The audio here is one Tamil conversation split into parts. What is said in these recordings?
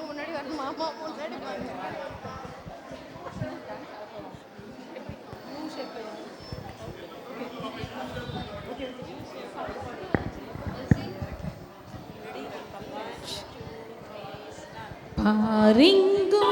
முன்னாடி வரணும். மாமா முன்னாடி பாரிங்கோ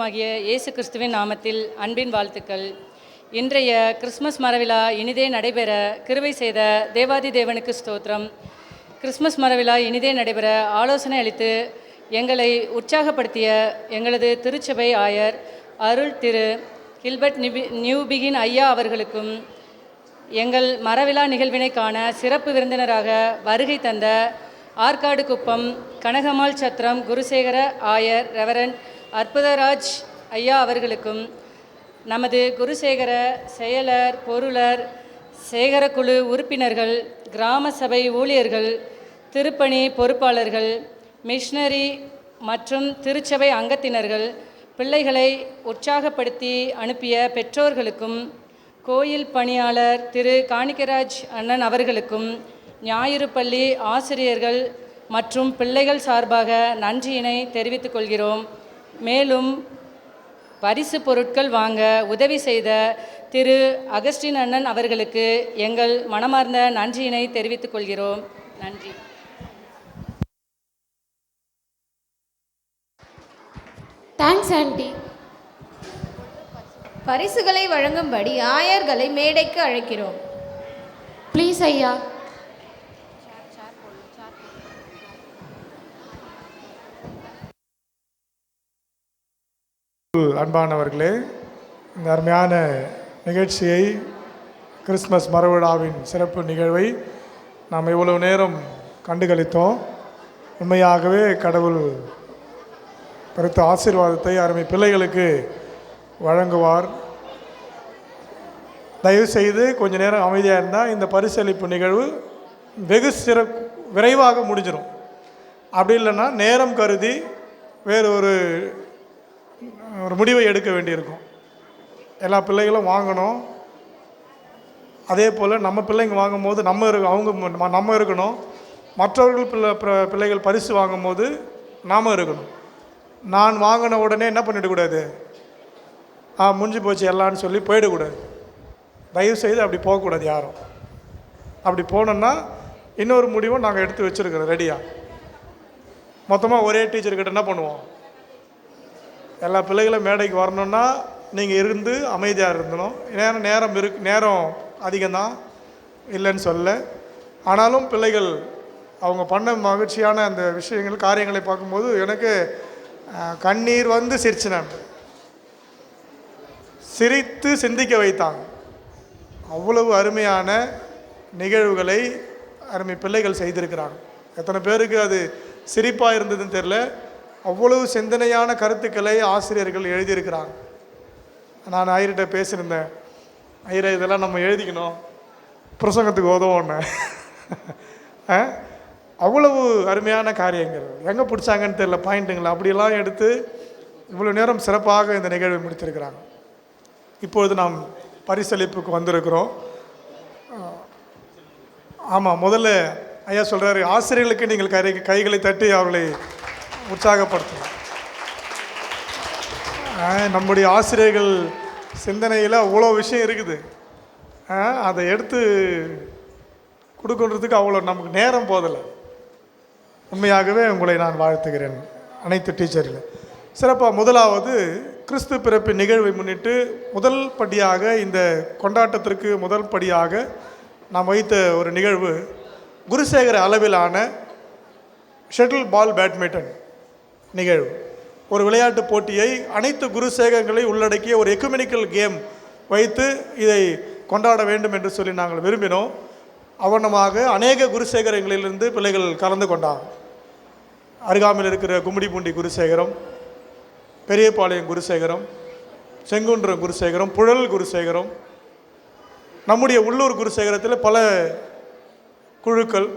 ஆகிய இயேசு கிறிஸ்துவின் நாமத்தில் அன்பின் வாழ்த்துக்கள். இன்றைய கிறிஸ்மஸ் மரவிழா இனிதே நடைபெற கிருபை செய்த தேவாதி தேவனுக்கு ஸ்தோத்திரம். கிறிஸ்மஸ் மரவிழா இனிதே நடைபெற ஆலோசனை அளித்து எங்களை உற்சாகப்படுத்திய எங்களது திருச்சபை ஆயர் அருள் திரு கில்பர்ட் நியூபிகின் ஐயா அவர்களுக்கும், எங்கள் மரவிழா நிகழ்வினை காண சிறப்பு விருந்தினராக வருகை தந்த ஆற்காடு குப்பம் கனகமால் சத்திரம் குருசேகர ஆயர் ரெவரண்ட் அற்புதராஜ் ஐயா அவர்களுக்கும், நமது குருசேகர செயலர், பொருளர், சேகரக்குழு உறுப்பினர்கள், கிராம சபை ஊழியர்கள், திருப்பணி பொறுப்பாளர்கள், மிஷனரி மற்றும் திருச்சபை அங்கத்தினர்கள், பிள்ளைகளை உற்சாகப்படுத்தி அனுப்பிய பெற்றோர்களுக்கும், கோயில் பணியாளர் திரு காணிக்கராஜ் அண்ணன் அவர்களுக்கும், ஞாயிறு பள்ளி ஆசிரியர்கள் மற்றும் பிள்ளைகள் சார்பாக நன்றியினை தெரிவித்துக் கொள்கிறோம். மேலும் பரிசு பொருட்கள் வாங்க உதவி செய்த திரு அகஸ்டின் அண்ணன் அவர்களுக்கு எங்கள் மனமார்ந்த நன்றியினை தெரிவித்துக் கொள்கிறோம். நன்றி. Thanks aunty. பரிசுகளை வழங்கும்படி ஆயர்களை மேடைக்கு அழைக்கிறோம். ப்ளீஸ் ஐயா. அன்பானவர்களே, இந்த அருமையான நிகழ்ச்சியை, கிறிஸ்மஸ் மரவிழாவின் சிறப்பு நிகழ்வை நாம் இவ்வளவு நேரம் கண்டுகளித்தோம். உண்மையாகவே கடவுள் பெருத்த ஆசீர்வாதத்தை அருமை பிள்ளைகளுக்கு வழங்குவார். தயவுசெய்து கொஞ்சம் நேரம் அமைதியாக இருந்தால் இந்த பரிசளிப்பு நிகழ்வு வெகு விரைவாக முடிஞ்சிடும். அப்படி இல்லைன்னா நேரம் கருதி வேறு ஒரு முடிவை எடுக்க வேண்டியிருக்கும். எல்லா பிள்ளைகளும் வாங்கணும். அதே போல் நம்ம பிள்ளைங்க வாங்கும்போது நம்ம இருக்கணும். மற்றவர்கள் பிள்ளைகள் பரிசு வாங்கும்போது நாம் இருக்கணும். நான் வாங்கின உடனே என்ன பண்ணிடக்கூடாது, முடிஞ்சு போச்சு எல்லான்னு சொல்லி போயிடக்கூடாது. தயவுசெய்து அப்படி போகக்கூடாது யாரும். அப்படி போனோன்னா இன்னொரு முடிவும் நாங்கள் எடுத்து வச்சுருக்கிறோம் ரெடியாக. மொத்தமாக ஒரே டீச்சர்கிட்ட என்ன பண்ணுவோம், எல்லா பிள்ளைகளும் மேடைக்கு வரணுன்னா நீங்கள் இருந்து அமைதியாக இருந்தணும். நேரம் அதிகம்தான், இல்லைன்னு சொல்ல. ஆனாலும் பிள்ளைகள் அவங்க பண்ண மகிழ்ச்சியான அந்த விஷயங்கள் காரியங்களை பார்க்கும்போது எனக்கு கண்ணீர் வந்து சிரிச்சினான். சிரித்து சிந்திக்க வைத்தாங்க. அவ்வளவு அருமையான நிகழ்வுகளை அருமை பிள்ளைகள் செய்திருக்கிறாங்க. எத்தனை பேருக்கு அது சிரிப்பாக இருந்ததுன்னு தெரில. அவ்வளவு சிந்தனையான கருத்துக்களை ஆசிரியர்கள் எழுதியிருக்கிறாங்க. நான் ஐயர்கிட்ட பேசியிருந்தேன், ஐயரை இதெல்லாம் நம்ம எழுதிக்கணும், பிரசங்கத்துக்கு உதவுன்னு. அவ்வளவு அருமையான காரியங்கள் எங்கே பிடிச்சாங்கன்னு தெரியல, பாயிண்ட்டுங்களை அப்படியெல்லாம் எடுத்து இவ்வளோ நேரம் சிறப்பாக இந்த நிகழ்வை முடித்திருக்கிறாங்க. இப்பொழுது நாம் பரிசளிப்புக்கு வந்திருக்கிறோம். ஆமாம், முதல்ல ஐயா சொல்கிறாரு, ஆசிரியர்களுக்கு நீங்கள் கைகளை தட்டி அவர்களை உற்சாகப்படுத்தணும். நம்முடைய ஆசிரியர்கள் சிந்தனையில் அவ்வளோ விஷயம் இருக்குது. அதை எடுத்து கொடுக்கறதுக்கு அவ்வளோ நமக்கு நேரம் போதலை. உண்மையாகவே உங்களை நான் வாழ்த்துகிறேன், அனைத்து டீச்சர்கள். சிறப்பாக முதலாவது கிறிஸ்து பிறப்பின் நிகழ்வை முன்னிட்டு முதல் படியாக இந்த கொண்டாட்டத்திற்கு முதல் படியாக நாம் வைத்த ஒரு நிகழ்வு குருசேகர அளவிலான ஷட்டில் பால் பேட்மிண்டன் நிகழ்வு. ஒரு விளையாட்டு போட்டியை அனைத்து குருசேகரங்களை உள்ளடக்கிய ஒரு எக்குமெனிக்கல் கேம் வைத்து இதை கொண்டாட வேண்டும் என்று சொல்லி நாங்கள் விரும்பினோம். அவனமாக அநேக குருசேகரங்களிலிருந்து பிள்ளைகள் கலந்து கொண்டாங்க. அருகாமையில் இருக்கிற கும்மிடிப்பூண்டி குருசேகரம், பெரியபாளையம் குருசேகரம், செங்குன்றம் குருசேகரம், புழல் குருசேகரம், நம்முடைய உள்ளூர் குருசேகரத்தில் பல குழுக்கள்,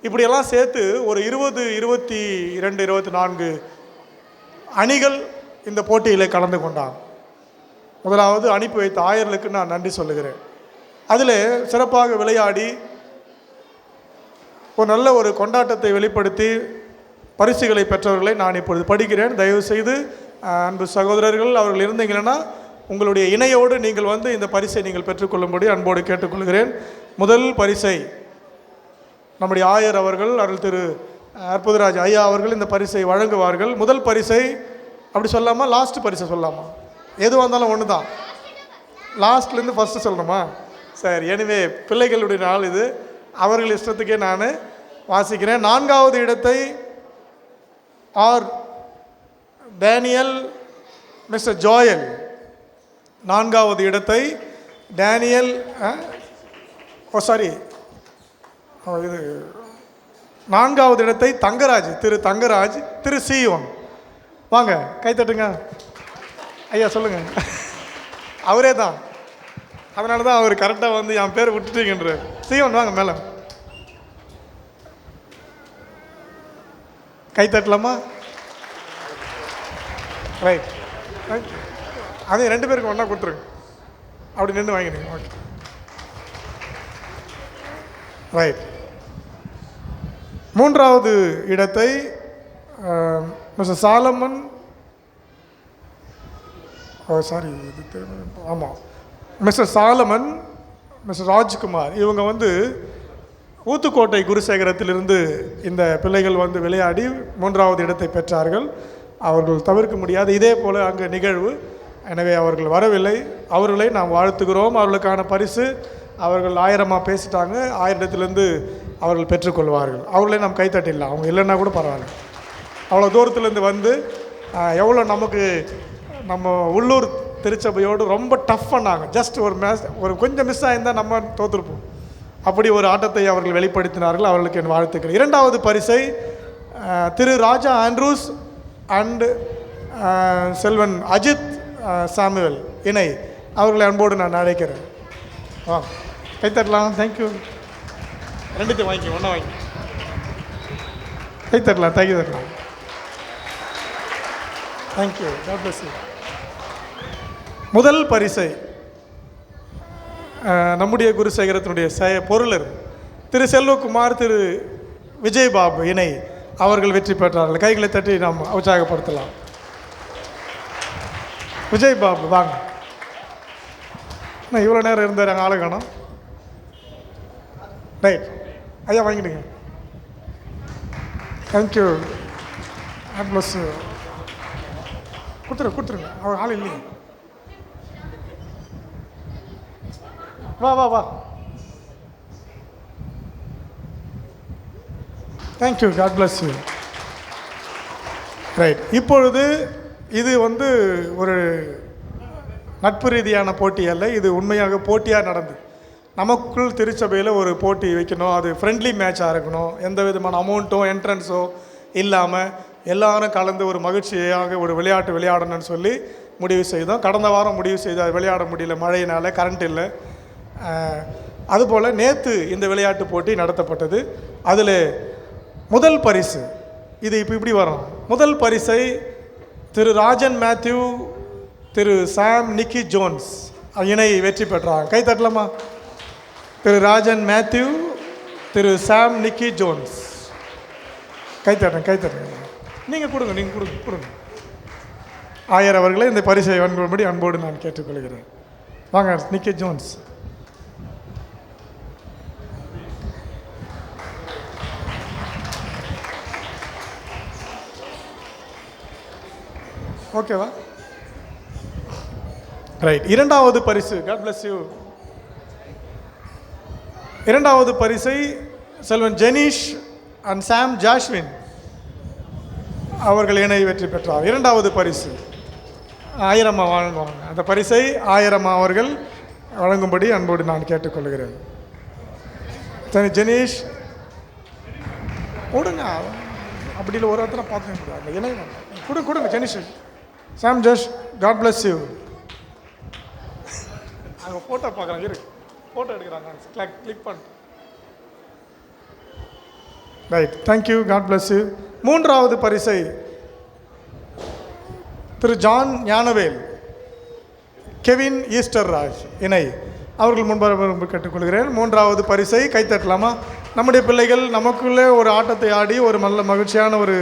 இப்படியெல்லாம் சேர்த்து ஒரு 20, 22, 24 அணிகள் இந்த போட்டியில் கலந்து கொண்டாங்க. முதலாவது அனுப்பி வைத்த ஆயர்களுக்கு நான் நன்றி சொல்லுகிறேன். அதில் சிறப்பாக விளையாடி ஒரு நல்ல ஒரு கொண்டாட்டத்தை வெளிப்படுத்தி பரிசுகளை பெற்றவர்களை நான் இப்பொழுது படிக்கிறேன். தயவுசெய்து அன்பு சகோதரர்கள் அவர்கள் இருந்தீங்கன்னா உங்களுடைய இணையோடு நீங்கள் வந்து இந்த பரிசை நீங்கள் பெற்றுக்கொள்ளும்படி அன்போடு கேட்டுக்கொள்கிறேன். முதல் பரிசை நம்முடைய ஆயர் அவர்கள் அருள் திரு அற்புதராஜ் ஐயா அவர்கள் இந்த பரிசை வழங்குவார்கள். முதல் பரிசை அப்படி சொல்லாமா, லாஸ்ட் பரிசை சொல்லாமா, எதுவாக இருந்தாலும் ஒன்று தான். லாஸ்ட்லேருந்து ஃபஸ்ட்டு சொல்லணுமா? சரி, எனவே பிள்ளைகளுடைய நாள் இது, அவர்கள் இஷ்டத்துக்கே நான் வாசிக்கிறேன். 4வது இடத்தை ஆர் டேனியல் மிஸ்டர் ஜோயல், 4வது இடத்தை டேனியல் இது 4வது இடத்தை தங்கராஜ், திரு தங்கராஜ், திரு சீவன். வாங்க கைத்தட்டுங்க ஐயா, சொல்லுங்கள். அவரே தான், அதனால தான் அவர் கரெக்டாக வந்து என் பேர் விட்டுட்டீங்கன்ற. சீவன் வாங்க மேலே, கைத்தட்டலாமா? ரைட், அதே 2 பேருக்கு ஒன்றா கொடுத்துருங்க, அப்படி நின்று வாங்கிடுங்க. Okay, right. 3வது இடத்தை மிஸ்டர் சாலமன், ஆமாம், மிஸ்டர் சாலமன், மிஸ்டர் ராஜ்குமார், இவங்க வந்து ஊத்துக்கோட்டை குருசேகரத்திலிருந்து இந்த பிள்ளைகள் வந்து விளையாடி 3வது இடத்தை பெற்றார்கள். அவர்கள் தவிர்க்க முடியாது இதே போல் அங்கே நிகழ்வு. எனவே அவர்கள் வரவில்லை, அவர்களை நாம் வாழ்த்துகிறோம். அவர்களுக்கான பரிசு அவர்கள் 1000 பேசிட்டாங்க, 1000 இடத்துலேருந்து அவர்கள் பெற்றுக்கொள்வார்கள். அவர்களே நாம் கைத்தட்டிடலாம், அவங்க இல்லைன்னா கூட பரவாயில்ல. அவ்வளோ தூரத்துலேருந்து வந்து எவ்வளோ நமக்கு நம்ம உள்ளூர் திருச்சபையோடு ரொம்ப டஃப் பண்ணாங்க. ஜஸ்ட் ஒரு மேட்ச், ஒரு கொஞ்சம் மிஸ் ஆகியிருந்தால் நம்ம தோற்றுருப்போம். அப்படி ஒரு ஆட்டத்தை அவர்கள் வெளிப்படுத்தினார்கள். அவர்களுக்கு என் வாழ்த்துக்கள். 2வது பரிசை Thiru Raja Andrews and Selvan Ajith Samuel இணை அவர்களை அன்போடு நான் அழைக்கிறேன். வாங்க கை தட்டலாம். தேங்க்யூ. ரெண்டுத்தையும் வாங்கி ஒன்றா வாங்கி கை தட்டலாம். தேங்க்யூ தட்டலாம். தேங்க்யூ. God bless you. முதல் பரிசை நம்முடைய குருசேகரத்தினுடைய பொருளர் திரு செல்வகுமார், திரு விஜயபாபு இணை அவர்கள் வெற்றி பெற்றார்கள். கைகளை தட்டி நாம் உற்சாகப்படுத்தலாம். விஜயபாபு வாங்க. நான் இவ்வளோ நேரம் இருந்தார் அங்கே ஆளு காணோம். ரைட் ஐயா வாங்கிடுங்க. தேங்க்யூ. ப்ளஸ் கொடுத்துருங்க. அவர் ஆள் இல்லைங்க. வா வா வா. Thank you. God bless you. Right. இப்பொழுது இது ஒரு நட்பு ரீதியான போட்டி அல்ல, இது உண்மையாக போட்டியாக நடந்து நமக்குள் திருச்சபையில் ஒரு போட்டி வைக்கணும். அது ஃப்ரெண்ட்லி மேட்சாக இருக்கணும். எந்த விதமான அமௌண்ட்டோ என்ட்ரன்ஸோ இல்லாமல் எல்லாரும் கலந்து ஒரு மகிழ்ச்சியாக ஒரு விளையாட்டு விளையாடணும்னு சொல்லி முடிவு செய்தோம். கடந்த வாரம் முடிவு செய்து அது விளையாட முடியல, மழையினால், கரண்ட் இல்லை. அதுபோல் நேற்று இந்த விளையாட்டு போட்டி நடத்தப்பட்டது. அதில் முதல் பரிசு இது இப்படி வரும். முதல் பரிசை திரு ராஜன் மேத்யூ, திரு சாம் நிக்கி ஜோன்ஸ் இணை வெற்றி பெற்றாங்க. கை தட்டலாமா? திரு ராஜன் மேத்யூ, திரு சாம் நிக்கி ஜோன்ஸ். கை தட்டுங்க. நீங்கள் கொடுங்க. ஆயர் அவர்களே இந்த பரிசை வழங்கும்படி அன்போடு நான் கேட்டுக்கொள்கிறேன். வாங்க நிக்கி ஜோன்ஸ். ஓகேவா? ரைட். இரண்டாவது பரிசு. God bless you. இரண்டாவது பரிசை செல்வன் ஜெனீஷ் அண்ட் சாம் ஜாஷ்வின் அவர்கள் இணை வெற்றி பெற்றார். இரண்டாவது பரிசு 1000 வழங்குவாங்க. அந்த பரிசை 1000 அவர்கள் வழங்கும்படி அன்போடு நான் கேட்டுக்கொள்கிறேன். ஜெனீஷ் கொடுங்க. அப்படி இல்லை, ஒரு இடத்துல பார்த்து முடியாது. இணை கொடுங்க Jenish. Sam Josh, God bless you. அங்கே ஃபோட்டோ பார்க்குறாங்க, ஃபோட்டோ எடுக்கிறாங்க, கிளிக் பண்ணிட்டு. Right. Thank you. God bless you. மூன்றாவது பரிசை Thiru John Gnanavel, Kevin Esther Raj இணை அவர்கள் முன்பாக கேட்டுக்கொள்கிறேன். மூன்றாவது பரிசை கைத்தட்டலாமா? நம்முடைய பிள்ளைகள் நமக்குள்ளே ஒரு ஆட்டத்தை ஆடி ஒரு நல்ல மகிழ்ச்சியான ஒரு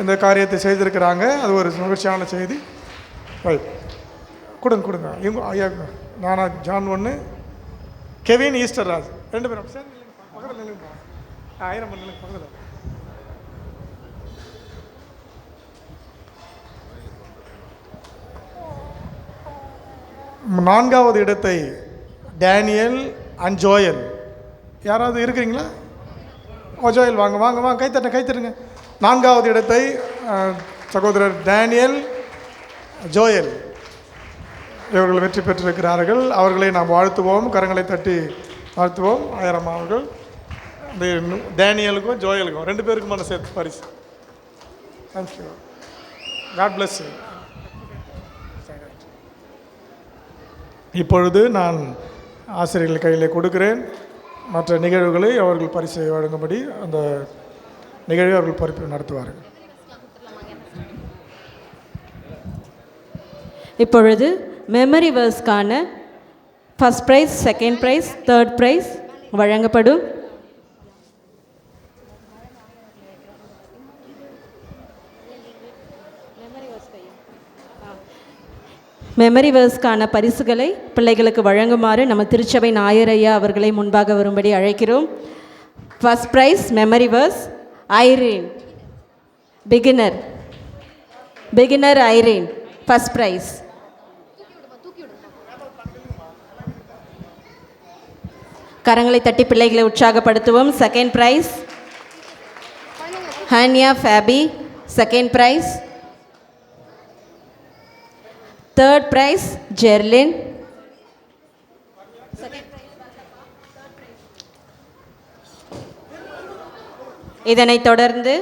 இந்த காரியத்தை செய்திருக்கிறாங்க. அது ஒரு மகிழ்ச்சியான செய்தி. ரைட். கொடுங்க. இவங்க ஐயா நானா ஜான் 1, கெவின் ஈஸ்டர் ராஜ் 2 பேரும் சார் பக்கத்தில் நில்லுங்க. 1000 நில்லுங்க பக்கத்தில். நான்காவது இடத்தை டேனியல் அண்ட் ஜோயல். யாராவது இருக்கிறீங்களா? ஜோயல் வாங்க கைத்தட்டுங்க. நான்காவது இடத்தை சகோதரர் டேனியல், ஜோயல் இவர்கள் வெற்றி பெற்றிருக்கிறார்கள். அவர்களை நாம் வாழ்த்துவோம், கரங்களை தட்டி வாழ்த்துவோம். 1000 அவர்கள் இந்த டேனியலுக்கும் ஜோயலுக்கும் 2 பேருக்குமான சேர்த்து பரிசு. தேங்க்யூ. God bless you. இப்பொழுது நான் ஆசிரியர்கள் கையில் கொடுக்கிறேன். மற்ற நிகழ்வுகளை அவர்கள் பரிசை வழங்கும்படி அந்த நிகழ்வை அவர்கள் பொறுப்பு நடத்துவார்கள். இப்பொழுது மெமரி வேர்ஸ்க்கான first prize, second prize, third prize வழங்கப்படும். மெமரி வேர்ஸ்க்கான பரிசுகளை பிள்ளைகளுக்கு வழங்குமாறு நம்ம திருச்சபை நாயரையா அவர்களை முன்பாக வரும்படி அழைக்கிறோம். First prize memory verse Irene, beginner Irene first prize. கரங்களை தட்டி பிள்ளைகளை உற்சாகப்படுத்துவோம். Second prize Hania Febi, second prize. Third prize Jerlin. இதனைத் தொடர்ந்து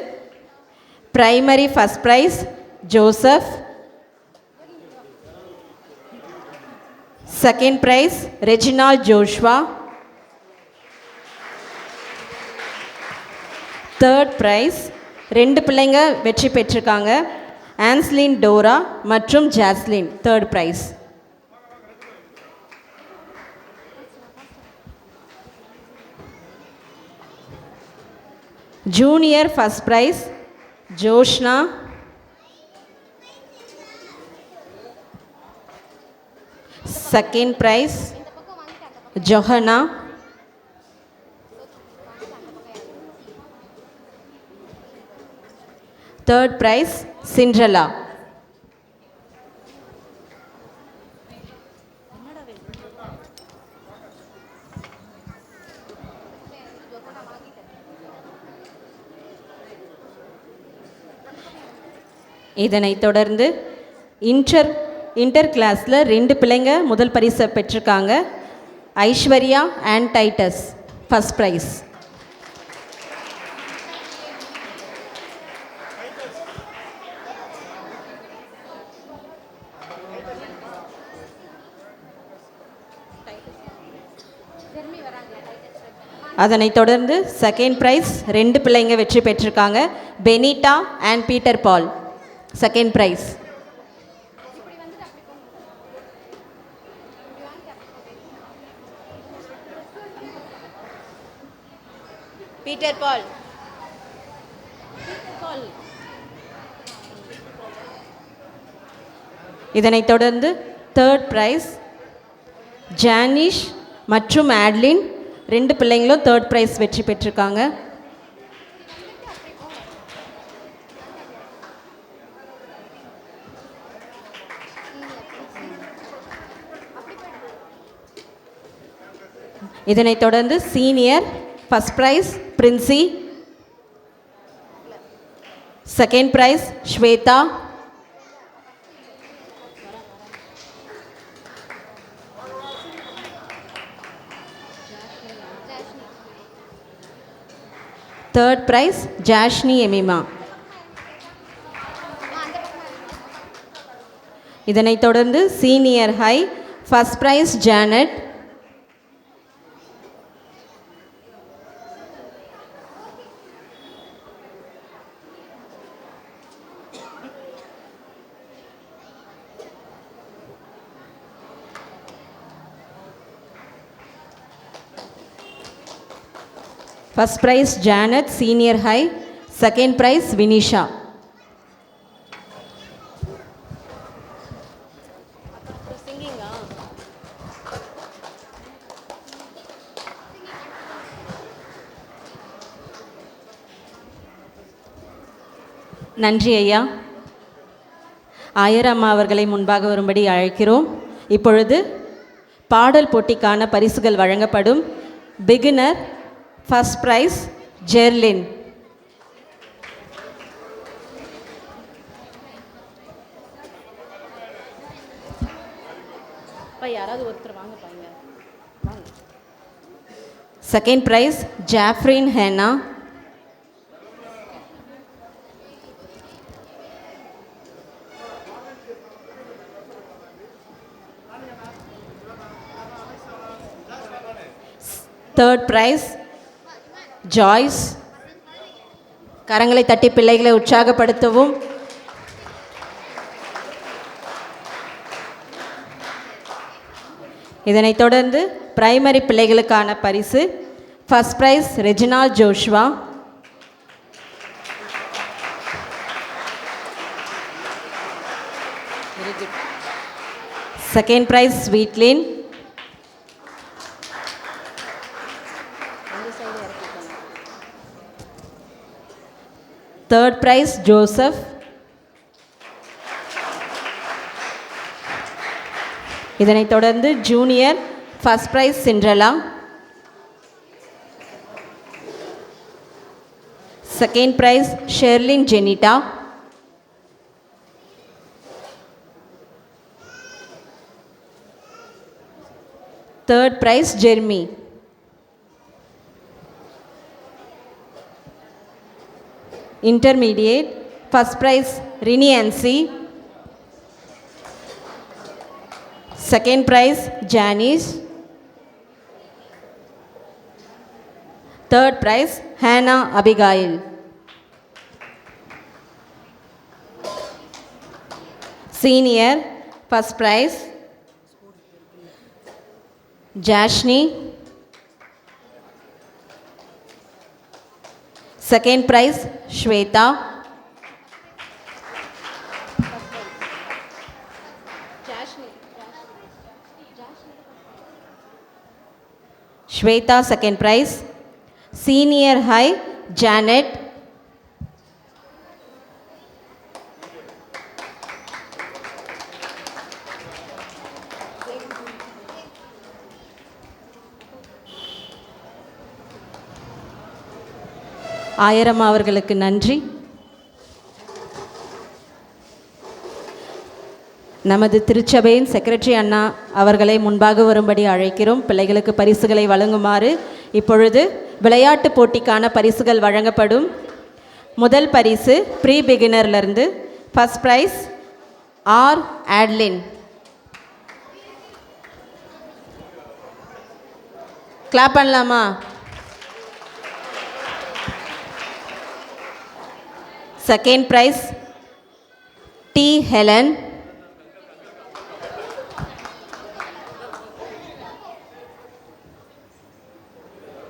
primary first prize Joseph, second prize Reginald Joshua. Third prize 2 பிள்ளைங்க வெற்றி பெற்றிருக்காங்க. ஆன்ஸ்லின் டோரா மற்றும் Jaslin. Third prize. Junior first prize Joshna. Second prize Johanna. Third prize Cinderella. இதனைத் தொடர்ந்து இன்டர் கிளாஸில் 2 பிள்ளைங்க முதல் பரிசை பெற்றிருக்காங்க. Aishwarya and Titus first prize. அதனைத் தொடர்ந்து செகண்ட் ப்ரைஸ் 2 பிள்ளைங்க வெற்றி பெற்றிருக்காங்க. Benita and Peter ball. Second prize. Peter பால். இதனைத் தொடர்ந்து தேர்ட் ப்ரைஸ் ஜானிஷ் மற்றும் ஆட்லின் 2 பிள்ளைங்களும் தேர்ட் ப்ரைஸ் வெற்றி பெற்றிருக்காங்க. இதனைத் தொடர்ந்து senior first prize Princy. Second prize Swetha. Third prize Jashni Emima. இதனைத் தொடர்ந்து senior high first prize Janet. First prize Janet senior high. Second prize Vinisha. நன்றி ஐயா. ஆயர் அம்மா அவர்களை முன்பாக வரும்படி அழைக்கிறோம். இப்பொழுது பாடல் போட்டிக்கான பரிசுகள் வழங்கப்படும். Beginner first prize Jerlin. யாராவது ஒருத்தர் வாங்க பாருங்க. Second prize Jafrin Hena. Third prize Joyce. கரங்களை தட்டி பிள்ளைகளை உற்சாகப்படுத்தவும். இதனைத் தொடர்ந்து பிரைமரி பிள்ளைகளுக்கான பரிசு first prize Reginald Joshua. Second prize Sweetlin. Third prize Joseph. இதனைத் தொடர்ந்து junior first prize Cinderella. Second prize Sherlin Jenita. Third prize Jeremy. Intermediate first prize Rini Ansi. Second prize, Janice. Third prize, Hannah Abigail. Senior, first prize, Jashni. Second prize, Shweta. Shweta, second prize. Senior high, Janet. ஆயிரம் அவர்களுக்கு நன்றி. நமது திருச்சபையின் செக்ரட்டரி அண்ணா அவர்களை முன்பாக வரும்படி அழைக்கிறோம். பிள்ளைகளுக்கு பரிசுகளை வழங்குமாறு. இப்பொழுது விளையாட்டு போட்டிக்கான பரிசுகள் வழங்கப்படும். முதல் பரிசு ப்ரீ பிகினர்லேருந்து. First prize R Adlin. Clap பண்ணலாமா? Second prize D Helen.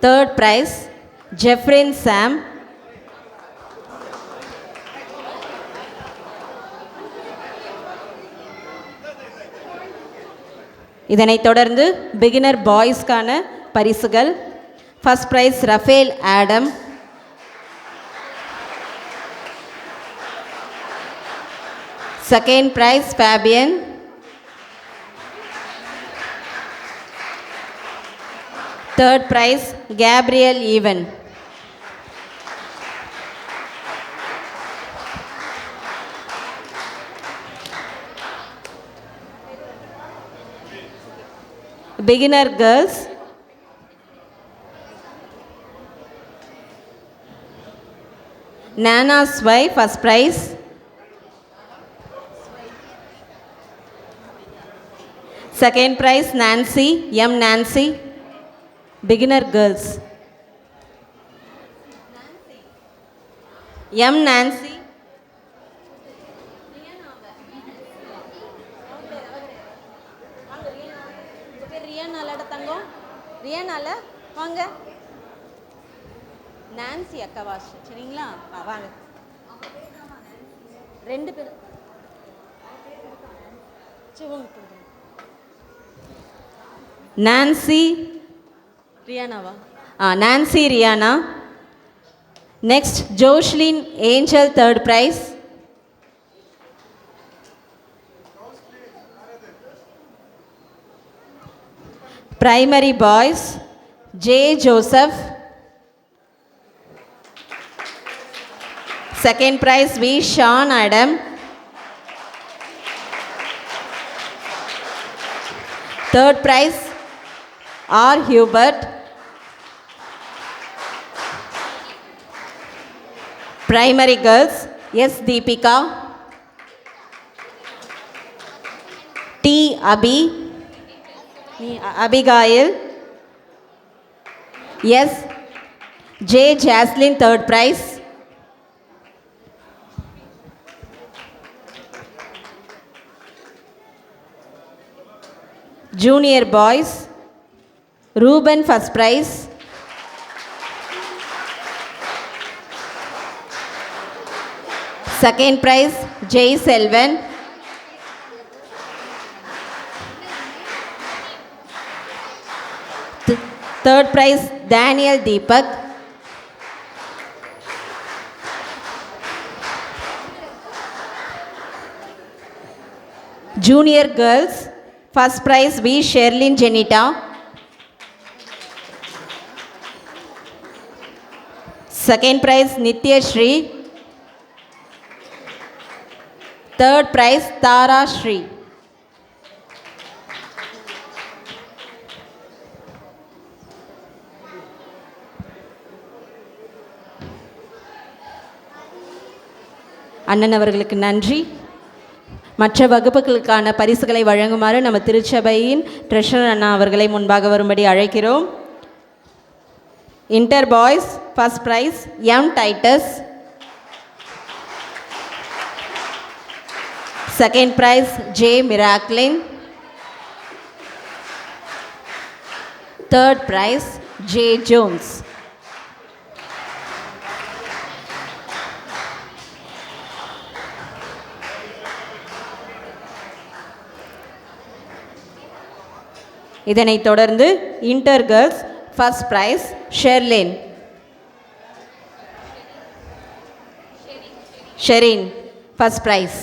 Third prize, Jeffrin Sam. இதனைத் தொடர்ந்து பிகினர் பாய்ஸ்க்கான பரிசுகள். First prize Raphael Adam. Second prize Fabian. Third prize, Gabriel Even. Beginner girls. Nana Swai, first prize. Second prize, Nancy, M. Nancy. Beginner girls. M. Nancy. ரியானால வாங்க. நான்சி அக்காவாஷ் சரிங்களா? வாங்க. ரெண்டு பேர் நான்சி ரியானாவா? Nancy Riyana. Next Joshlin Angel, third prize. Primary boys J Joseph. Second prize V Shaun Adam. Third prize R. Hubert. Primary girls S. Deepika. T. Abhi. Abigail. S. J. Jaslyn, third prize. Junior boys Ruben, first prize. Second prize Jay Selvan. Third prize Daniel Deepak. Junior girls first prize V. Sherlyn Janita. Second prize Nitya Shri. Third prize Tara Shri. அண்ணன் அவர்களுக்கு நன்றி. மற்ற வகுப்புகளுக்கான பரிசுகளை வழங்குமாறு நம்ம திருச்சபையின் ட்ரெஷரர் அண்ணா அவர்களை முன்பாக வரும்படி அழைக்கிறோம். Inter boys first prize M Titus, second prize J Miraclin, third prize J Jones. இதனைத் தொடர்ந்து inter girls first prize Sherlin, Sherin first prize,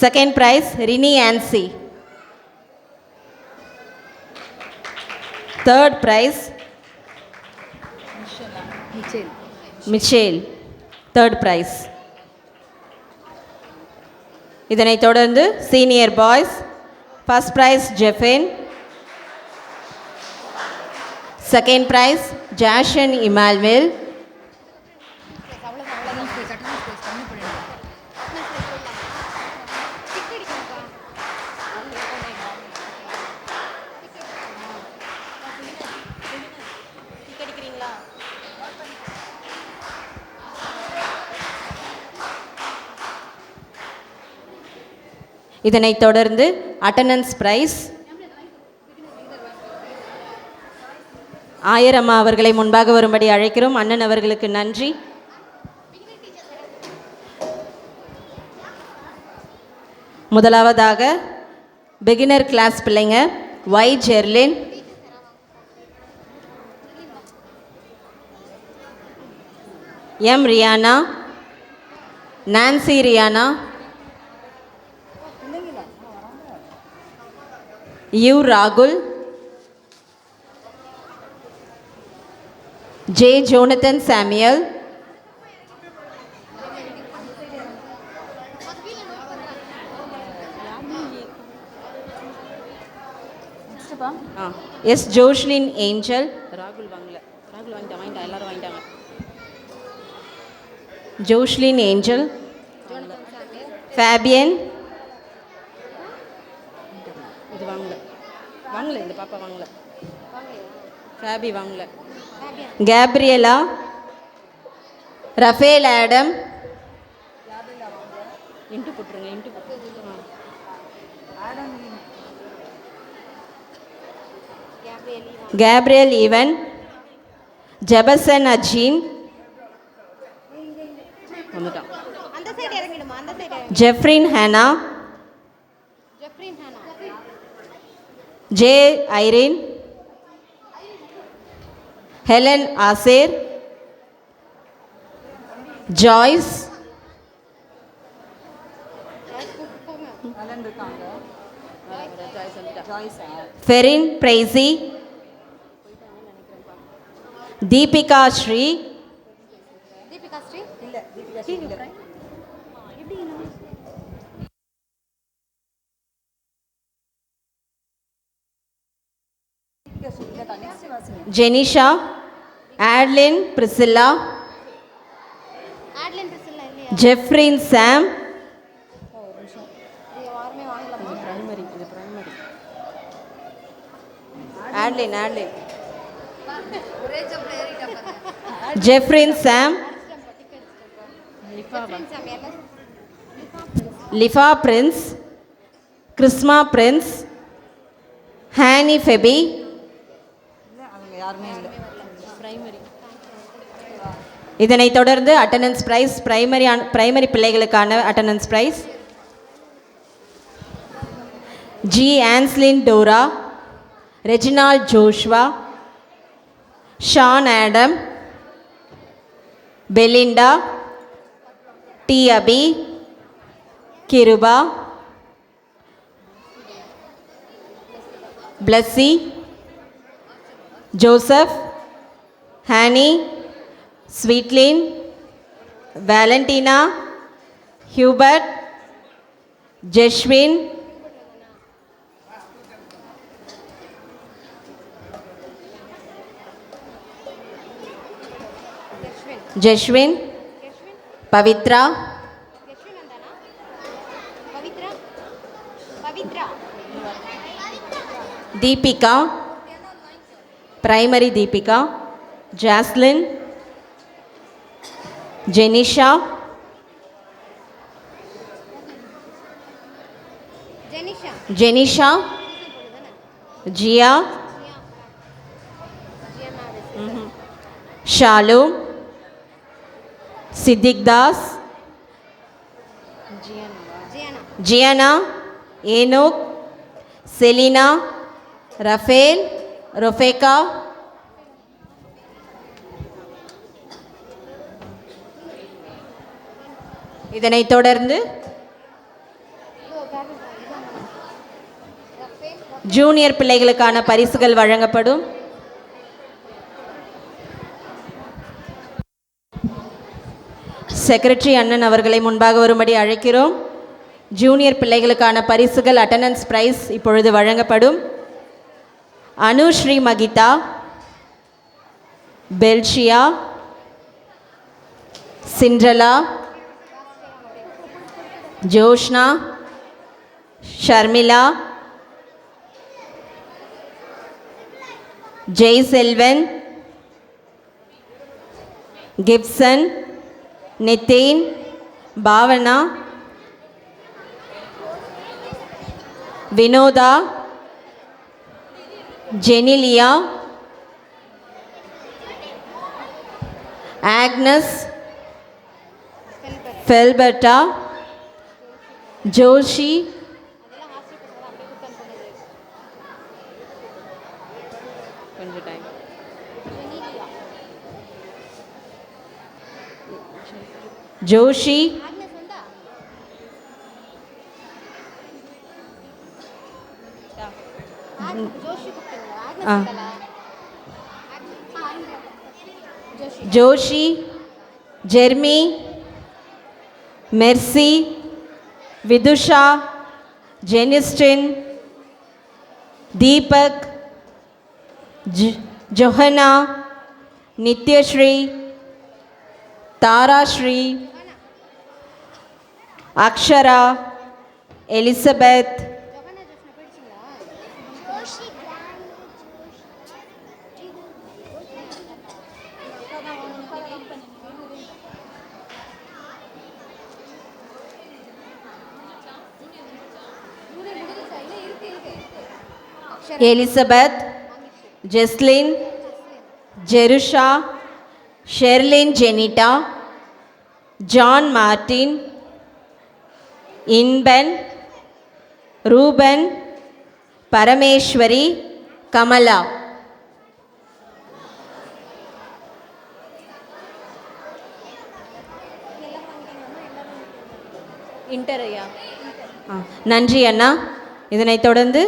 second prize Rini Ancy, third prize Michelle third prize. இதனைத் தொடர்ந்து senior boys first prize Jefin, second prize Jashan இமால்வேல், இதனைத் தொடர்ந்து அட்டண்டன்ஸ் பிரைஸ் ஆயரம்மா அவர்களை முன்பாக வரும்படி அழைக்கிறோம். அண்ணன் அவர்களுக்கு நன்றி. முதலாவதாக பிகினர் கிளாஸ் பிள்ளைங்க Y Jerlin, M Riyana, Nancy Riyana, U Rahul, J Jonathan Samuel, S Joshlin Angel, Rahul वांगला, राहुल वांगटा எல்லாரும் வாங்கிட்டாங்க. जोश्लिन एंजल, ஃபேபியன், இது வாங்கல வாங்கல இந்த பாப்பா வாங்கல, ஃபேபி வாங்கல, கேப்ரியலா, ரஃபேல் ஆடம், இன்ட்டு போட்டுருங்க இன்ட்டு போட்டுருங்க, கேப்ரியல் ஈவன், ஜெபசன் அஜீன் வந்துட்டான், Jeffrin Hena, J Irene, Helen Asher, Joyce, Ferin Preji, Deepika Shri, Jenisha, Adlin Priscilla, Jeffrin Sam, Adlin Adlin Jeffrin Sam, Lifa Prince, Chrisma Prince, Hainy Febi, இதனைத் தொடர்ந்து அட்டண்டன்ஸ் பிரைஸ் பிரைமரி பிள்ளைகளுக்கான attendance prize G Anslin Dora, Reginald Joshua, Shaun Adam, Belinda, D Abi, Kiruba, Blessy, Joseph, Hainy, Sweetlin, Valentina, Hubert, Jeshwin, Jeshwin, पवित्रा, தீபிகா, பிரைமரி தீபிகா. ஜாஸ்லின், ஜெனிஷா, ஜெனிஷா, ஜியா, Shalu, Siddique Das, ஜியானா, Enoch, Selena, Rafale, ரொஃபேகா, இதனைத் தொடர்ந்து ஜூனியர் பிள்ளைகளுக்கான பரிசுகள் வழங்கப்படும். செக்ரட்டரி அண்ணன் அவர்களை முன்பாக வரும்படி அழைக்கிறோம். ஜூனியர் பிள்ளைகளுக்கான பரிசுகள் அட்டண்டன்ஸ் பிரைஸ் இப்பொழுது வழங்கப்படும். Anushree Mahitha, Belshia, Cinderella, Joshna, Sharmila, Jai Selvan, Gibson, Nithin, Bhavana, Vinodha, Genelia, Agnes, Felberta, Joshi, Joshi, Joshi, Jeremy, Mercy, Vidhusha, Jenistin, Deepak, Johanna, Nithyashree, Tharashree, Akshara, Elizabeth, Elizabeth, Jeslin, Jerusha, Sherlin Jenita, John Martin, Inban, Reuben, Parameswari, Kamala. Inter ஐயா. நன்றி அண்ணா. இதனைத் தொடர்ந்து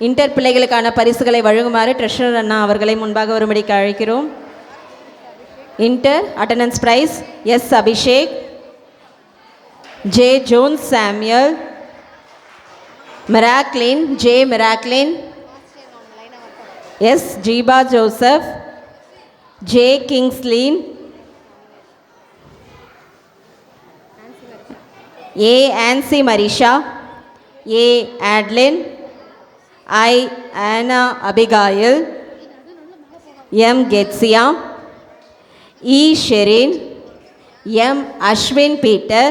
இன்டர் பிள்ளைகளுக்கான பரிசுகளை வழங்குமாறு ட்ரெஷரர் அண்ணா அவர்களை முன்பாக வரும்படிக்கு அழைக்கிறோம். Inter attendance prize S Abhishek, J Jones Samuel, Miraclin, J Miraclin, S Jeeba Joseph, J Kingslin, A Ancy Marisha, A Adlin, I Anna Abigail, M Keziah, E Sherin, M Ashwin Peter,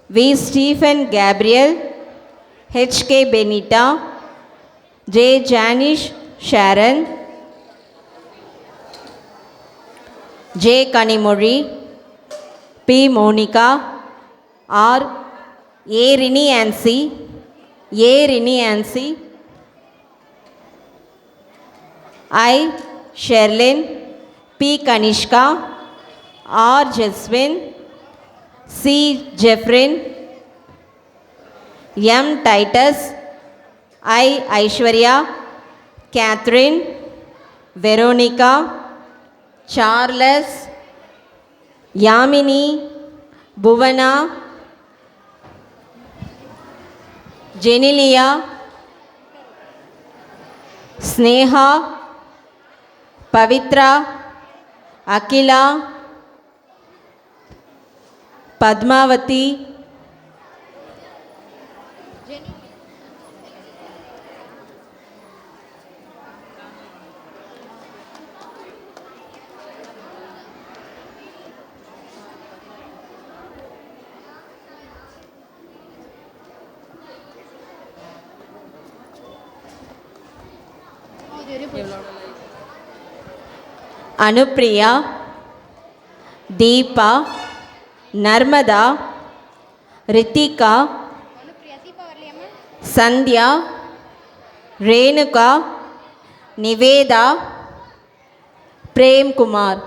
V Stephen Gabriel, HK Benita, J Janish Sharon, J Kanimozhi, P Monika, R A Rini Ancy, A Rini Ancy, I Sherlin, P Kanishka, R Jeswin, C Jeffrin, M Titus, I Aishwarya, Catherine, Veronica, Charles, Yamini, Bhuvana, Genelia, Sneha, Pavithra, Akila, Padmavathi, Anupriya, Deepa, Narmadha, Rithika, Sandhya, Renuka, Nivedha, Premkumar.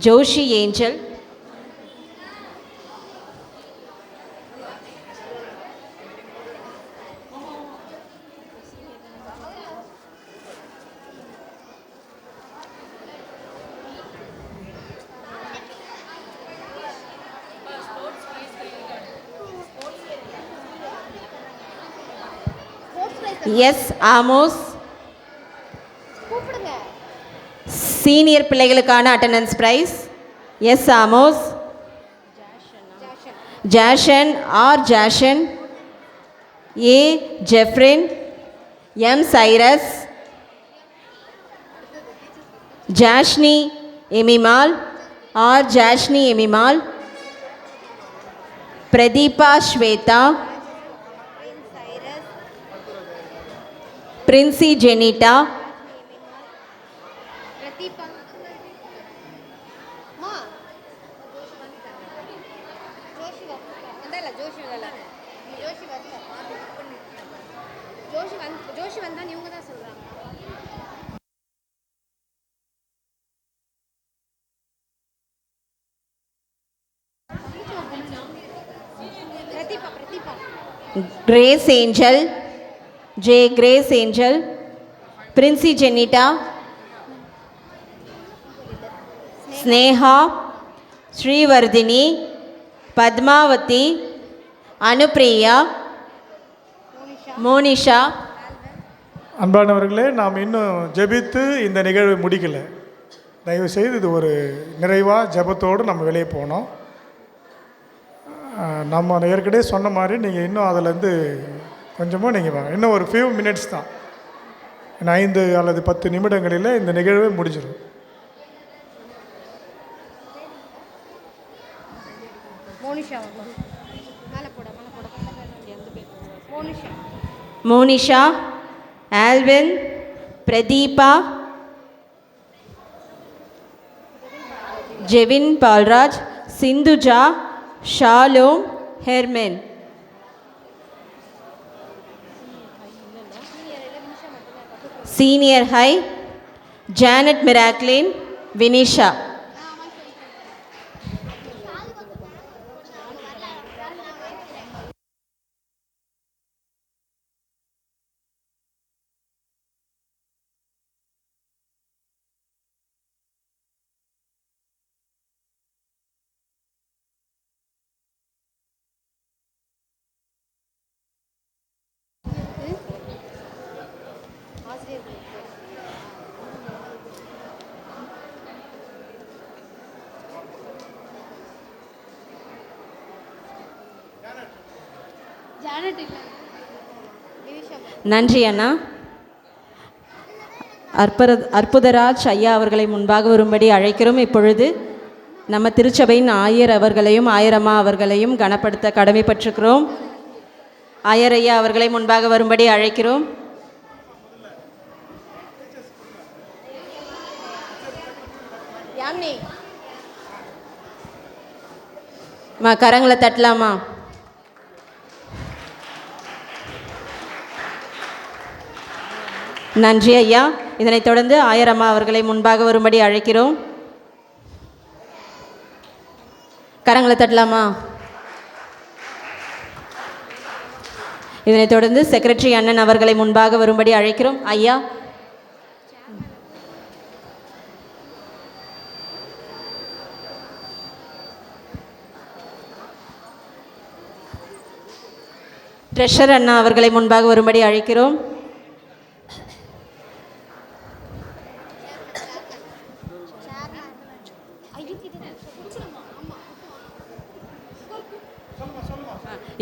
Joshi Angel, S Amos. Senior பிள்ளைகளுக்கான attendance prize S Amos, Jashan R Jashan, A Jeffrin, M Cyrus, Jashni Emimal R Jashni Emimal, Pratheepa Swetha, Princy Jenita, Grace Angel, J Grace Angel, Princy Jenita, Sneha, Srivardhini, Padmavathi, Anupriya, Monisha. அன்பானவர்களே, நாம் இன்னும் ஜெபித்து இந்த நிகழ்வை முடிக்கலை. தயவுசெய்து இது ஒரு நிறைவாக ஜெபத்தோடு நம்ம வெளியே போனோம். நம்ம ஏற்கனவே சொன்ன மாதிரி நீங்கள் இன்னும் அதிலேருந்து கொஞ்சமாக நீங்கள் வாங்க. இன்னும் ஒரு ஃபியூ மினிட்ஸ் தான், 5 அல்லது 10 நிமிடங்களில் இந்த நிகழ்வே முடிஞ்சிடும். Monisha, Alwin, Pratheepa, Jevin Paulraj, Sindhuja, Shalom, Herman. Senior high, Janet Miraclin, Vinisha. நன்றி அண்ணா. அற்புதராஜ் ஐயா அவர்களை முன்பாக வரும்படி அழைக்கிறோம். இப்பொழுது நம்ம திருச்சபையின் ஆயர் அவர்களையும் ஆயரம்மா அவர்களையும் கனப்படுத்த கடமைப்பட்டிருக்கிறோம். ஆயர் ஐயா அவர்களை முன்பாக வரும்படி அழைக்கிறோம். கரங்களை தட்டலாமா? நன்றி ஐயா. இதனைத் தொடர்ந்து ஆயரம்மா அவர்களை முன்பாக வரும்படி அழைக்கிறோம். கரங்களை தட்டலாமா? இதனைத் தொடர்ந்து செக்ரட்டரி அண்ணன் அவர்களை முன்பாக வரும்படி அழைக்கிறோம். ஐயா, ட்ரெஷர் அண்ணா அவர்களை முன்பாக வரும்படி அழைக்கிறோம்.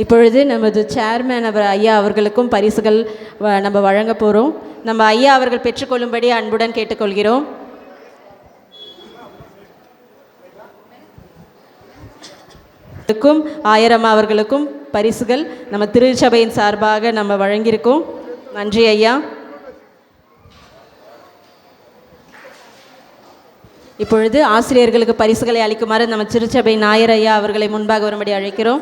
இப்பொழுது நமது சேர்மேன் ஐயா அவர்களுக்கும் பரிசுகள் நம்ம வழங்க போகிறோம். நம்ம ஐயா அவர்கள் பெற்றுக்கொள்ளும்படி அன்புடன் கேட்டுக்கொள்கிறோம். ஆயிரம் அவர்களுக்கும் பரிசுகள் நம்ம திருச்சபையின் சார்பாக நம்ம வழங்கியிருக்கோம். நன்றி ஐயா. இப்பொழுது ஆசிரியர்களுக்கு பரிசுகளை அளிக்குமாறு நம்ம திருச்சபை நாயர் ஐயா அவர்களை முன்பாக வரும்படி அழைக்கிறோம்.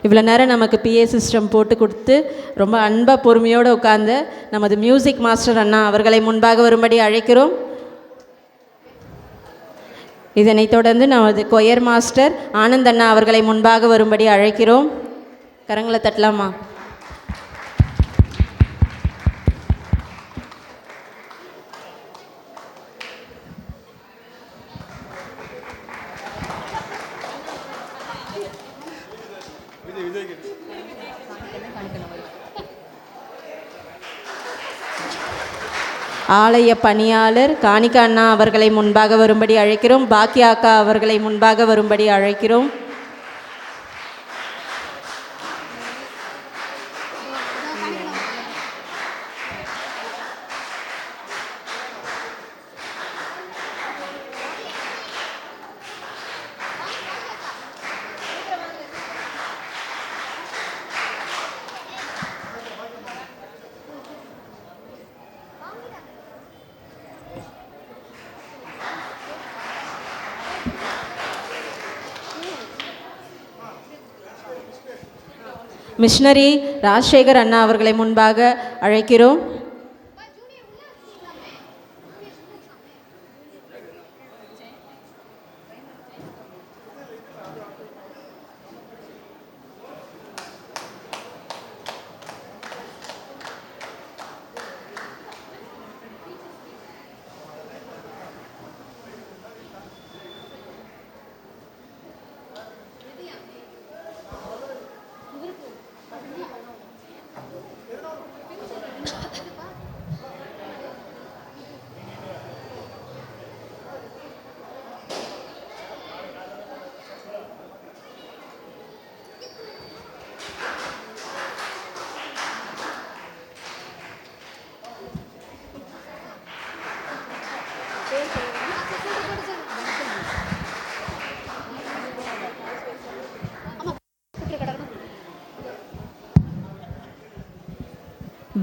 இவ்வளோ நேரம் நமக்கு பிஏ சிஸ்டம் போட்டு கொடுத்து ரொம்ப அன்பாக பொறுமையோடு உட்கார்ந்து நமது மியூசிக் மாஸ்டர் அண்ணா அவர்களை முன்பாக வரும்படி அழைக்கிறோம். இதனைத் தொடர்ந்து நமது கொயர் மாஸ்டர் ஆனந்த் அண்ணா அவர்களை முன்பாக வரும்படி அழைக்கிறோம். கரங்களை தட்டலாமா? ஆலய பணியாளர் காணிக்கா அண்ணா அவர்களை முன்பாக வரும்படி அழைக்கிறோம். பாக்கியா அக்கா அவர்களை முன்பாக வரும்படி அழைக்கிறோம். மிஷனரி ராஜசேகர் அண்ணா அவர்களை முன்பாக அழைக்கிறோம்.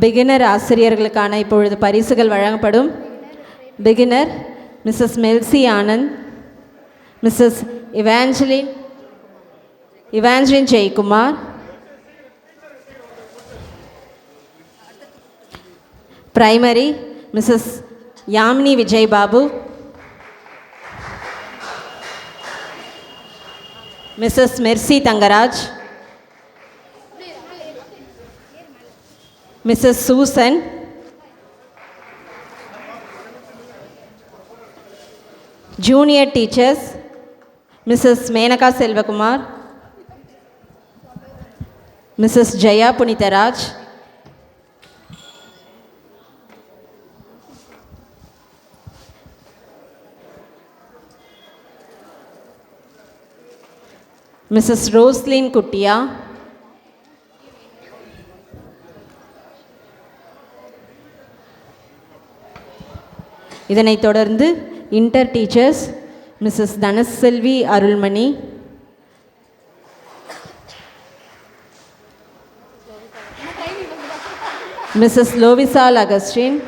பிகினர் ஆசிரியர்களுக்கான இப்பொழுது பரிசுகள் வழங்கப்படும். Beginner Mrs Melsi Anand, Mrs Evangeline Jayakumar, primary Mrs Yamini Vijay Babu, Mrs Mercy Thangaraj, Mrs Susan, junior teachers Mrs Menaka Selvakumar, Mrs Jaya Punitharaj, Mrs Roslin Kuttiya, இதனைத் தொடர்ந்து inter teachers Mrs Thanaselvi Arulmani, Mrs Lovisal Augustine,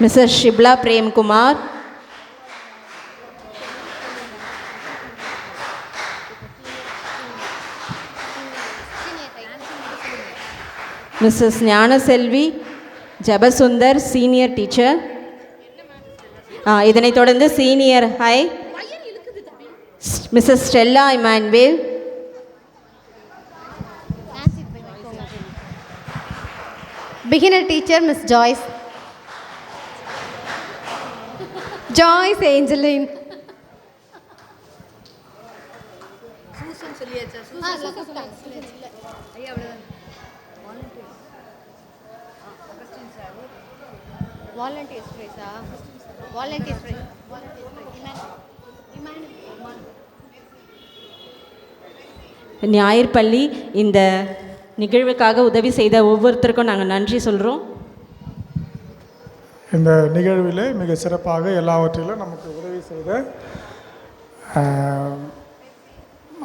Mrs Shipla Premkumar, Mrs Gnanaselvi Jabasundar senior teacher. இதனைத் தொடர்ந்து senior high Mrs Stella Emmanuel, beginner teacher Miss Joyce Angeline, volunteers ப்ரைஸா? Volunteers prize. ஞாயிறு பள்ளி இந்த நிகழ்வுக்காக உதவி செய்த ஒவ்வொருத்தருக்கும் நாங்கள் நன்றி சொல்கிறோம். இந்த நிகழ்வில் மிக சிறப்பாக எல்லாவற்றிலும் நமக்கு உதவி செய்த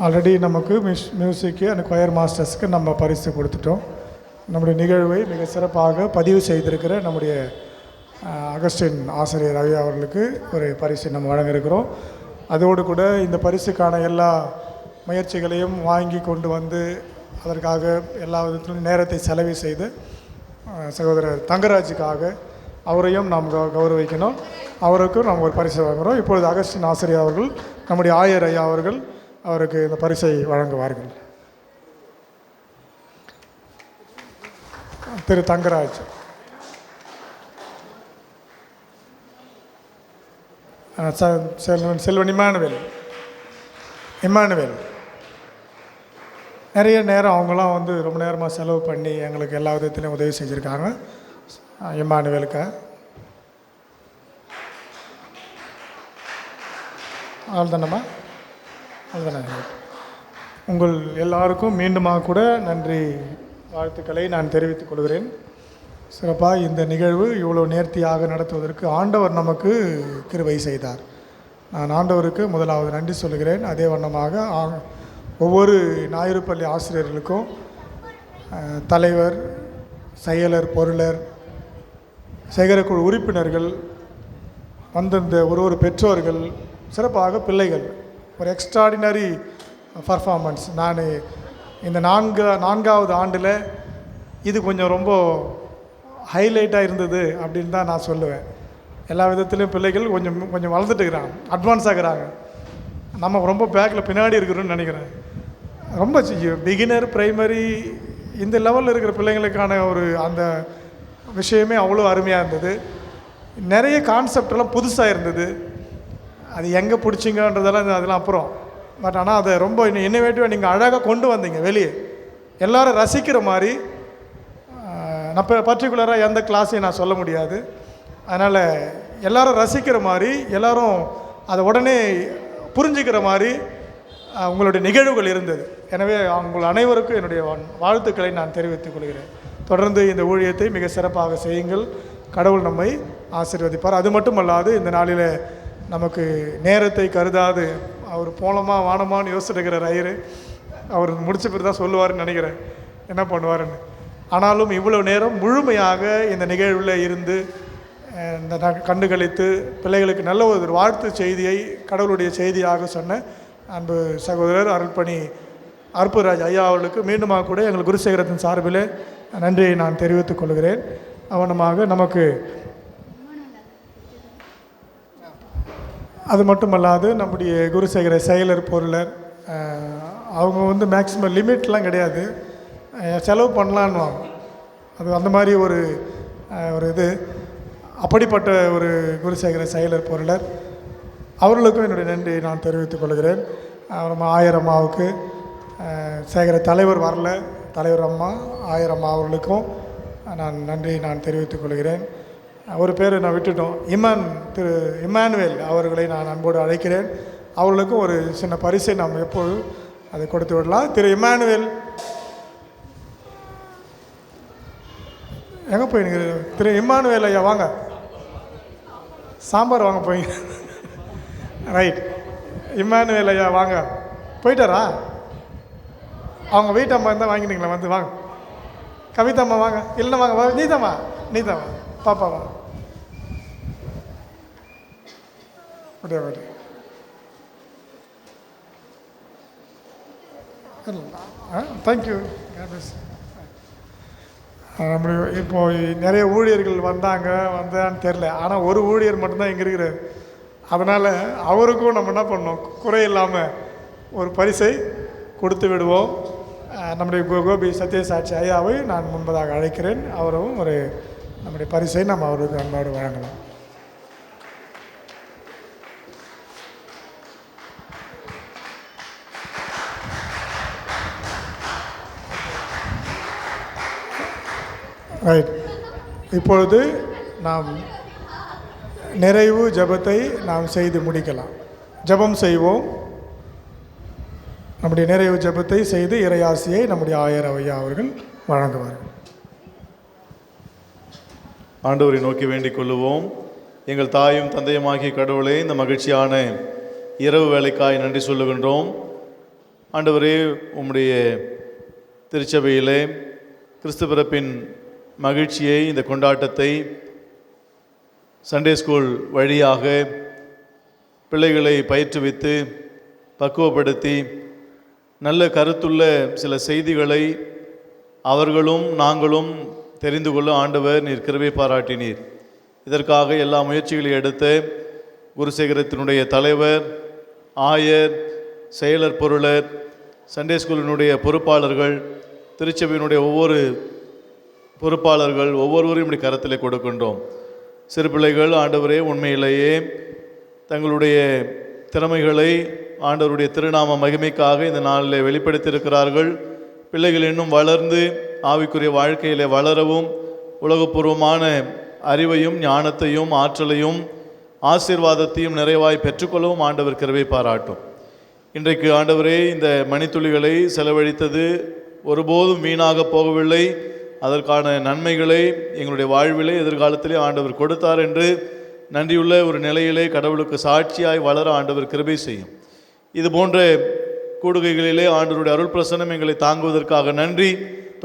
ஆல்ரெடி நமக்கு மியூசிக்கு அந்த கொயர் மாஸ்டர்ஸ்க்கு நம்ம பரிசு கொடுத்துட்டோம். நம்முடைய நிகழ்வை மிக சிறப்பாக பதிவு செய்திருக்கிற நம்முடைய அகஸ்டின் ஆசிரியர் ரவி அவர்களுக்கு ஒரு பரிசு நம்ம வழங்க இருக்கிறோம். அதோடு கூட இந்த பரிசுக்கான எல்லா முயற்சிகளையும் வாங்கி கொண்டு வந்து அதற்காக எல்லா விதத்திலும் நேரத்தை செலவு செய்து சகோதரர் தங்கராஜுக்காக அவரையும் நாம் கௌரவிக்கணும். அவருக்கும் நாம் ஒரு பரிசை வழங்குகிறோம். இப்பொழுது அகஸ்டின் ஆசிரியர் அவர்கள் நம்முடைய ஆயர் ஐயா அவர்கள் அவருக்கு இந்த பரிசை வழங்குவார்கள். திரு தங்கராஜ். செல்வன் இமானுவேல் நிறைய நேரம் அவங்களாம் வந்து ரொம்ப நேரமாக செலவு பண்ணி எங்களுக்கு எல்லா விதத்துலையும் உதவி செஞ்சுருக்காங்க. இமானுவேலுக்கு அவ்வளோதானம்மா, அவ்வளோதானே. உங்கள் எல்லாருக்கும் மீண்டுமாக கூட நன்றி வாழ்த்துக்களை நான் தெரிவித்துக் கொள்கிறேன். சிறப்பாக இந்த நிகழ்வு இவ்வளோ நேர்த்தியாக நடத்துவதற்கு ஆண்டவர் நமக்கு கிருபை செய்தார். நான் ஆண்டவருக்கு முதலாவது நன்றி சொல்கிறேன். அதே வண்ணமாக ஒவ்வொரு ஞாயிறு பள்ளி ஆசிரியர்களுக்கும் தலைவர், செயலர், பொருளர், சேகரக்குழு உறுப்பினர்கள், வந்திருந்த ஒரு பெற்றோர்கள், சிறப்பாக பிள்ளைகள், ஒரு எக்ஸ்ட்ராடினரி பர்ஃபார்மன்ஸ். நான் இந்த நான்காவது ஆண்டில் இது கொஞ்சம் ரொம்ப ஹைலைட்டாக இருந்தது அப்படின்னு தான் நான் சொல்லுவேன். எல்லா விதத்துலேயும் பிள்ளைகள் கொஞ்சம் வளர்ந்துட்டுக்கிறாங்க, அட்வான்ஸ் ஆகிறாங்க. நம்ம ரொம்ப பேக்கில் பின்னாடி இருக்கிறோன்னு நினைக்கிறேன். ரொம்ப பிகினர், ப்ரைமரி இந்த லெவலில் இருக்கிற பிள்ளைங்களுக்கான ஒரு அந்த விஷயமே அவ்வளோ அருமையாக இருந்தது. நிறைய கான்செப்டெல்லாம் புதுசாக இருந்தது. அது எங்கே அதெல்லாம் அப்புறம். பட் ஆனால் அதை ரொம்ப இன்னோவேட்டிவாக நீங்கள் அழகாக கொண்டு வந்தீங்க வெளியே, எல்லோரும் ரசிக்கிற மாதிரி. நான் பர்டிகுலராக எந்த கிளாஸையும் நான் சொல்ல முடியாது. அதனால் எல்லோரும் ரசிக்கிற மாதிரி, எல்லோரும் அதை உடனே புரிஞ்சுக்கிற மாதிரி உங்களுடைய நிகழ்வுகள் இருந்தது. எனவே உங்கள் அனைவருக்கும் என்னுடைய வாழ்த்துக்களை நான் தெரிவித்துக் கொள்கிறேன். தொடர்ந்து இந்த ஊழியத்தை மிக சிறப்பாக செய்யுங்கள். கடவுள் நம்மை ஆசீர்வதிப்பார். அது மட்டுமல்லாது இந்த நாளில் நமக்கு நேரத்தை கருதாது அவர் போனோமா வானமான்னு யோசிச்சுருக்கிற ஐயர், அவர் முடிச்ச பிறகு தான் சொல்லுவார்னு நினைக்கிறேன் என்ன பண்ணுவாருன்னு. ஆனாலும் இவ்வளோ நேரம் முழுமையாக இந்த நிகழ்வில் இருந்து இந்த கண்டுகளித்து பிள்ளைகளுக்கு நல்ல ஒரு வாழ்த்து செய்தியை கடவுளுடைய செய்தியாக சொன்ன அன்பு சகோதரர் அருள்பணி அற்புதராஜ் ஐயா அவர்களுக்கு மீண்டுமாக கூட எங்கள் குருசேகரத்தின் சார்பில் நன்றியை நான் தெரிவித்துக் கொள்கிறேன். அவனமாக நமக்கு அது மட்டுமல்லாது நம்முடைய குருசேகர செயலர், பொருளர், அவங்க வந்து மேக்ஸிமம் லிமிட்லாம் கிடையாது, செலவு பண்ணலான்னுவாங்க. அது அந்த மாதிரி ஒரு இது. அப்படிப்பட்ட ஒரு குருசேகர செயலர், பொருளர் அவர்களுக்கும் என்னுடைய நன்றியை நான் தெரிவித்துக் கொள்கிறேன். நம்ம ஆயர் அம்மாவுக்கு, சேகர தலைவர் வரல, தலைவர் அம்மா, ஆயர் அம்மா அவர்களுக்கும் நான் நன்றியை நான் தெரிவித்துக் கொள்கிறேன். ஒரு பேர் நான் விட்டுட்டோம், திரு இமானுவேல் அவர்களை நான் அன்போடு அழைக்கிறேன். அவர்களுக்கும் ஒரு சின்ன பரிசை நாம் எப்போதும் அதை கொடுத்து விடலாம். திரு இமானுவேல் எங்கே போயினுங்க? திரு இமானுவேல் ஐயா வாங்க, சாம்பார் வாங்க போயிங்க. ரைட், இமானுவேல் ஐயா வாங்க. போயிட்டாரா? அவங்க வீட்டம்மா இருந்தால் வாங்கினீங்களா? வந்து வாங்க. கவிதாம்மா வாங்க. இல்லைன்னா வாங்க. நீதாம்மா பாப்பா வாங்க. அப்படியே தேங்க்யூ. நம்முடைய இப்போது நிறைய ஊழியர்கள் வந்தான்னு தெரில. ஆனால் ஒரு ஊழியர் மட்டும்தான் இங்கே இருக்கிறார். அதனால் அவருக்கும் நம்ம என்ன பண்ணோம், குறை இல்லாமல் ஒரு பரிசை கொடுத்து விடுவோம். நம்முடைய கோபி சத்யசாட்சி ஐயாவை நான் முன்பதாக அழைக்கிறேன். அவரும் நம்முடைய பரிசை நம்ம அவருக்கு அன்போடு வழங்கலாம். ரைட், இப்பொழுது நாம் நிறைவு ஜெபத்தை நாம் செய்து முடிக்கலாம். ஜெபம் செய்வோம். நம்முடைய நிறைவு ஜெபத்தை செய்து இறையாசியை நம்முடைய ஆயர் ஐயா அவர்கள் வழங்குவார்கள். ஆண்டவரை நோக்கி வேண்டிக் கொள்ளுவோம். எங்கள் தாயும் தந்தையுமாகிய கடவுளே, இந்த மகிழ்ச்சியான இரவு வேலைக்காய் நன்றி சொல்லுகின்றோம். ஆண்டவரே, உம்முடைய திருச்சபையிலே கிறிஸ்து பிறப்பின் மகிழ்ச்சியை, இந்த கொண்டாட்டத்தை சண்டே ஸ்கூல் வழியாக பிள்ளைகளை பயிற்றுவித்து பக்குவப்படுத்தி நல்ல கருத்துள்ள சில செய்திகளை அவர்களும் நாங்களும் தெரிந்து கொள்ள ஆண்டவர் நீர் கிருபை பாராட்டினீர். இதற்காக எல்லா முயற்சிகளையும் எடுத்த குருசேகரத்தினுடைய தலைவர், ஆயர், செயலர் பொருளர், சண்டே ஸ்கூலினுடைய பொறுப்பாளர்கள், திருச்சபையினுடைய ஒவ்வொரு பொறுப்பாளர்கள் ஒவ்வொருவரையும் இப்படி கரத்தில் கொடுக்கின்றோம். சிறு பிள்ளைகள் ஆண்டவரே உண்மையிலேயே தங்களுடைய திறமைகளை ஆண்டவருடைய திருநாம மகிமைக்காக இந்த நாளில் வெளிப்படுத்தியிருக்கிறார்கள். பிள்ளைகள் இன்னும் வளர்ந்து ஆவிக்குரிய வாழ்க்கையிலே வளரவும் உலகப்பூர்வமான அறிவையும் ஞானத்தையும் ஆற்றலையும் ஆசீர்வாதத்தையும் நிறைவாய் பெற்றுக்கொள்ளவும் ஆண்டவர் கிருபை பாராட்டும். இன்றைக்கு ஆண்டவரே, இந்த மணித்துளிகளை செலவழித்தது ஒருபோதும் வீணாக போகவில்லை. அதற்கான நன்மைகளை எங்களுடைய வாழ்விலே எதிர்காலத்திலே ஆண்டவர் கொடுத்தார் என்று நன்றியுள்ள ஒரு நிலையிலே கடவுளுக்கு சாட்சியாய் வளர ஆண்டவர் கிருபை செய்யும். இது போன்ற கூடுகைகளிலே ஆண்டவருடைய அருள் பிரசன்னம் எங்களை தாங்குவதற்காக நன்றி.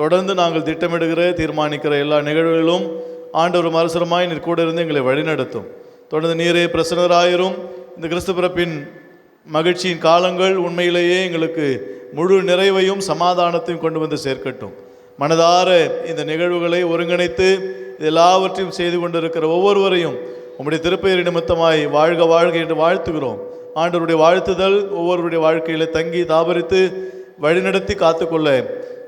தொடர்ந்து நாங்கள் திட்டமிடுகிற தீர்மானிக்கிற எல்லா நிகழ்வுகளிலும் ஆண்டவர் மறுசரமாய் நீர் கூட இருந்து எங்களை வழிநடத்தும். தொடர்ந்து நீரே பிரசன்னராயிரும். இந்த கிறிஸ்து பிறப்பின் மகிழ்ச்சியின் காலங்கள் உண்மையிலேயே எங்களுக்கு முழு நிறைவையும் சமாதானத்தையும் கொண்டு வந்து சேர்க்கட்டும். மனதார இந்த நிகழ்வுகளை ஒருங்கிணைத்து எல்லாவற்றையும் செய்து கொண்டிருக்கிற ஒவ்வொருவரையும் உம்முடைய திருப்பெயர் நிமித்தமாய் வாழ்க வாழ்க என்று வாழ்த்துகிறோம். ஆண்டவருடைய வாழ்த்துதல் ஒவ்வொருவருடைய வாழ்க்கையில் தங்கி தாபரித்து வழிநடத்தி காத்துக்கொள்ள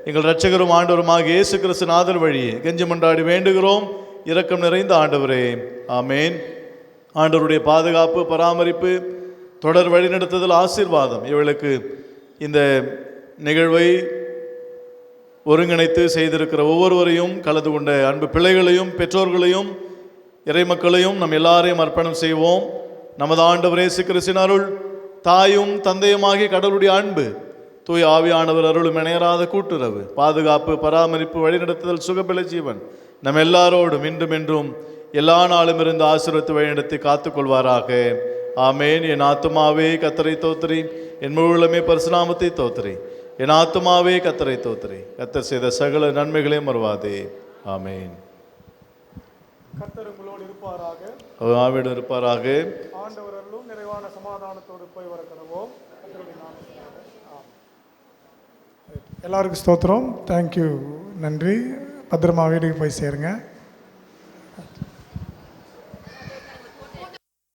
எங்கள் இரட்சகரும் ஆண்டவருமாக இயேசு கிறிஸ்து நாதர் வழியே கெஞ்சி மன்றாடி வேண்டுகிறோம். இரக்கம் நிறைந்த ஆண்டவரே, ஆமேன். ஆண்டவருடைய பாதுகாப்பு, பராமரிப்பு, தொடர் வழிநடத்துதல், ஆசீர்வாதம் இவளுக்கு இந்த நிகழ்வை ஒருங்கிணைத்து செய்திருக்கிற ஒவ்வொருவரையும், கலந்து கொண்ட அன்பு பிள்ளைகளையும், பெற்றோர்களையும், இறைமக்களையும் நம் எல்லாரையும் அர்ப்பணம் செய்வோம். நமது ஆண்டவர் இயேசு கிறிஸ்தின் அருள், தாயும் தந்தையுமாகிய கடவுளுடைய அன்பு, தூய ஆவியானவர் அருளும் இணையராத கூட்டுறவு, பாதுகாப்பு, பராமரிப்பு, வழிநடத்துதல், சுகபல ஜீவன் நம் எல்லாரோடும் இன்றும் என்றும் எல்லா நாளும் இருந்து ஆசீர்வதித்து வழிநடத்தி காத்துக்கொள்வாராக. ஆமேன். என் ஆத்துமாவே கர்த்தரை தோத்திரி, என் முழுமே பரிசுநாமத்தை தோத்திரி. என் ஆத்துமாவே கர்த்தரை தோத்திரி, கர்த்தர் செய்த சகல நன்மைகளையும் மறவாதே. ஆமேன். கர்த்தர் உங்களோடு இருப்பாராக. அவர் ஆவியோடு இருப்பாராக. ஆண்டவர் அருளும் நிறைவான சமாதானத்தோடு போய் வர கடவோம். எல்லாருக்கும் ஸ்தோத்திரம். தேங்க்யூ, நன்றி. பத்திரமா வீட்டுக்கு போய் சேருங்க.